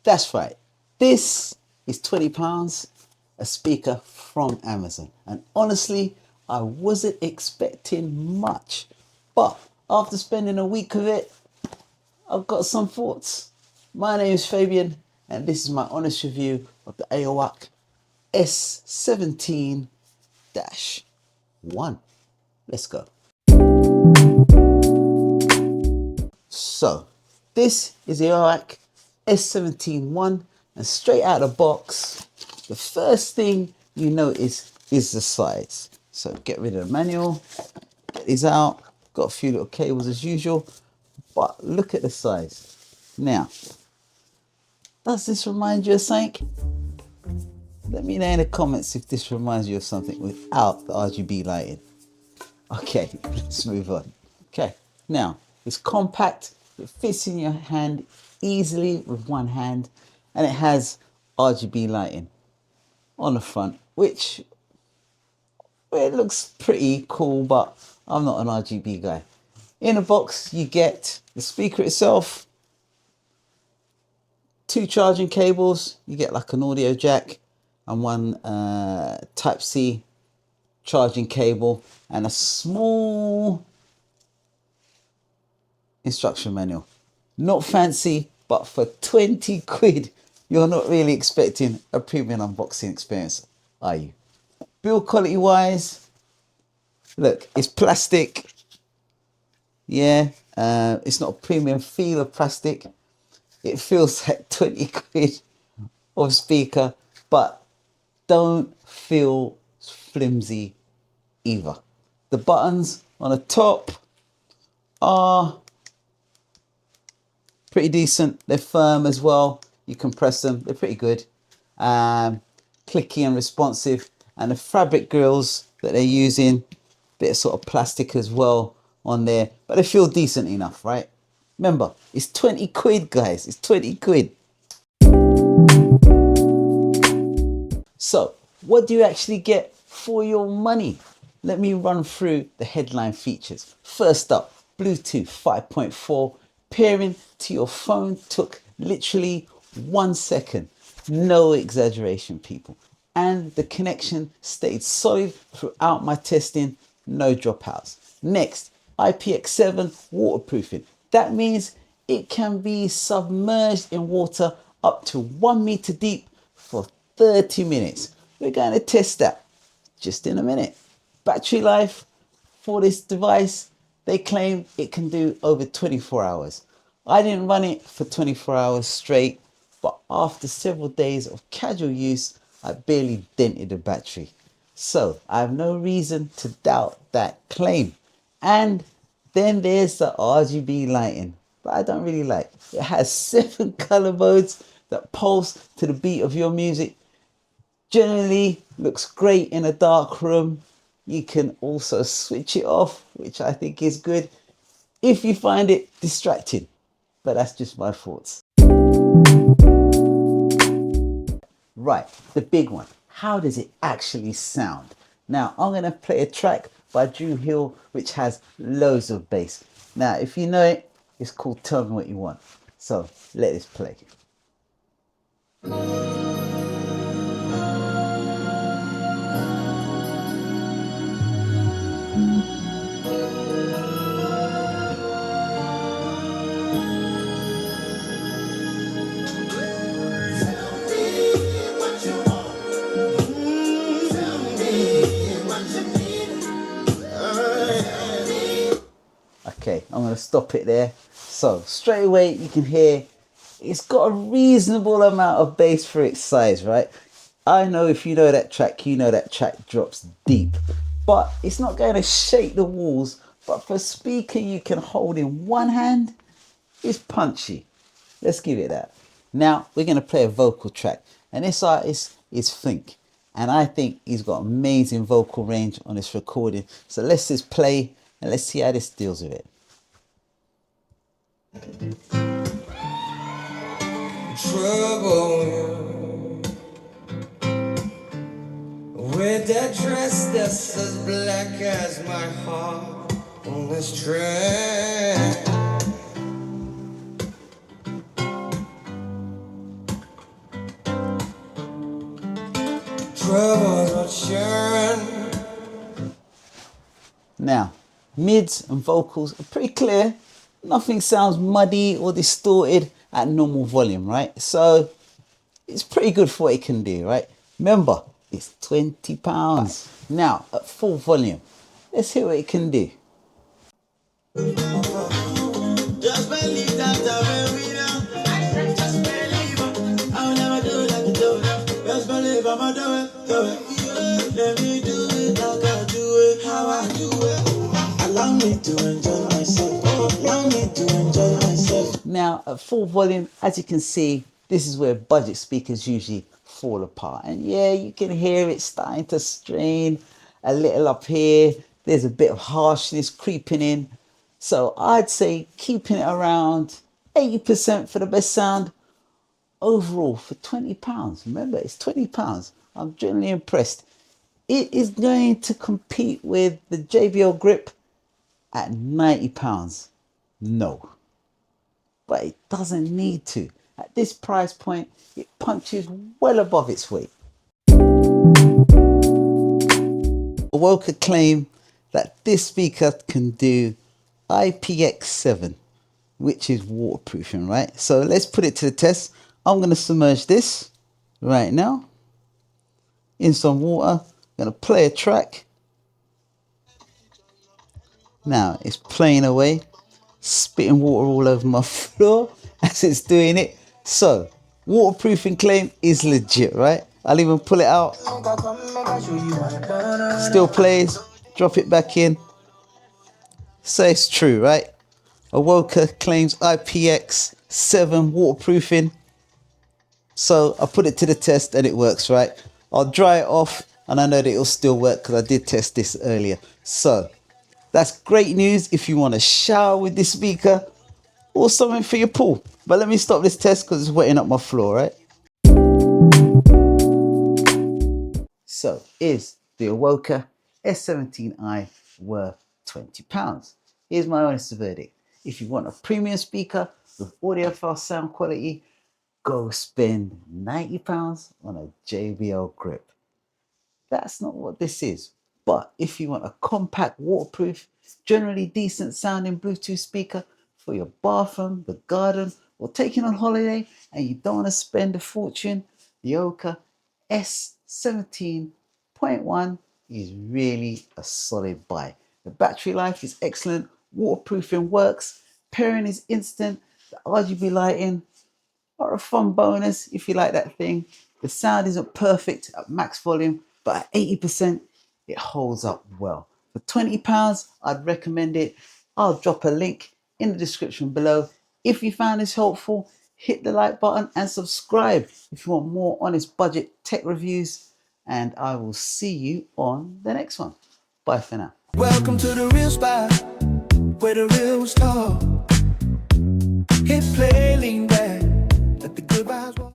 That's right. This is £20, a speaker from Amazon. And honestly, I wasn't expecting much. But after spending a week with it, I've got some thoughts. My name is Fabian, and this is my honest review of the Aowoka S17-1. Let's go. So, this is the Aowoka S17-1, and straight out of the box, the first thing you notice is the size. So get rid of the manual, get these out, got a few little cables as usual, but look at the size. Now, does this remind you of something? Let me know in the comments if this reminds you of something without the RGB lighting. Okay, let's move on. Okay, now it's compact, it fits in your hand easily with one hand, and it has RGB lighting on the front, which it looks pretty cool, but I'm not an RGB guy. In the box, you get the speaker itself, two charging cables, you get like an audio jack and one type C charging cable and a small instruction manual. Not fancy, but for 20 quid, you're not really expecting a premium unboxing experience, are you? Build quality wise, look, it's plastic. Yeah, it's not a premium feel of plastic. It feels like 20 quid of speaker, but don't feel flimsy either. The buttons on the top are pretty decent. They're firm as well. You can press them. They're pretty good. Clicky and responsive. And the fabric grills that they're using, bit of sort of plastic as well on there. But they feel decent enough, right? Remember, it's 20 quid, guys. It's 20 quid. So, what do you actually get for your money? Let me run through the headline features. First up, Bluetooth 5.4. Pairing to your phone took literally 1 second. No exaggeration, people. And the connection stayed solid throughout my testing. No dropouts. Next, IPX7 waterproofing. That means it can be submerged in water up to 1 meter deep for 30 minutes. We're going to test that just in a minute. Battery life for this device, they claim it can do over 24 hours. I didn't run it for 24 hours straight, but after several days of casual use, I barely dented the battery. So I have no reason to doubt that claim. And then there's the RGB lighting, but I don't really like. It has 7 color modes that pulse to the beat of your music. Generally looks great in a dark room. You can also switch it off, which I think is good if you find it distracting. But that's just my thoughts. Right, the big one. How does it actually sound? Now, I'm going to play a track by Drew Hill, which has loads of bass. Now, if you know it, it's called Tell Me What You Want. So, let this play. Okay, I'm going to stop it there. So straight away you can hear it's got a reasonable amount of bass for its size, right? I know if you know that track, you know that track drops deep, but it's not going to shake the walls. But for a speaker you can hold in one hand, it's punchy. Let's give it that. Now we're going to play a vocal track, and this artist is Think, and I think he's got amazing vocal range on this recording. So let's just play and let's see how this deals with it. Trouble with that dress that's as black as my heart on this track. troubles are sharing. Now, mids and vocals are pretty clear. Nothing sounds muddy or distorted at normal volume, right? So it's pretty good for what it can do, right? Remember, it's £20. Now, at full volume, let's hear what it can do. Just believe that I will win. Just believe I'll never do like you do. Just believe I'ma do it. Yeah. Let me do it like I do it, how I do it. Allow me to enjoy myself. Allow me to enjoy myself. Now, at full volume, as you can see, this is where budget speakers usually fall apart. And yeah, you can hear it starting to strain a little up here. There's a bit of harshness creeping in. So I'd say keeping it around 80% for the best sound overall for £20. Remember, it's £20. I'm generally impressed. It is going to compete with the JBL Grip at £90. No. But it doesn't need to. At this price point, it punches well above its weight. Aowoka claim that this speaker can do IPX7, which is waterproofing, right? So let's put it to the test. I'm going to submerge this right now in some water. I'm going to play a track. Now it's playing away, spitting water all over my floor as it's doing it. So waterproofing claim is legit, right? I'll even pull it out. Still plays, drop it back in. So it's true, right? Aowoka claims IPX7 waterproofing. So I put it to the test and it works, right? I'll dry it off and I know that it'll still work because I did test this earlier. So that's great news if you want to shower with this speaker or something for your pool. But let me stop this test because it's wetting up my floor, right? So is the Aowoka S17-1 worth £20? Here's my honest verdict. If you want a premium speaker with audiophile sound quality, go spend £90 on a JBL Grip. That's not what this is. But if you want a compact, waterproof, generally decent sounding Bluetooth speaker for your bathroom, the garden, or taking on holiday and you don't want to spend a fortune, the Aowoka S17-1 is really a solid buy. The battery life is excellent, waterproofing works, pairing is instant, the RGB lighting are a fun bonus if you like that thing. The sound isn't perfect at max volume, but at 80%, it holds up well. For £20, I'd recommend it. I'll drop a link in the description below. If you found this helpful, hit the like button and subscribe if you want more honest budget tech reviews. And I will see you on the next one. Bye for now. Welcome to the real spot, where the real start. Hit play, lean back, let the good vibes walk.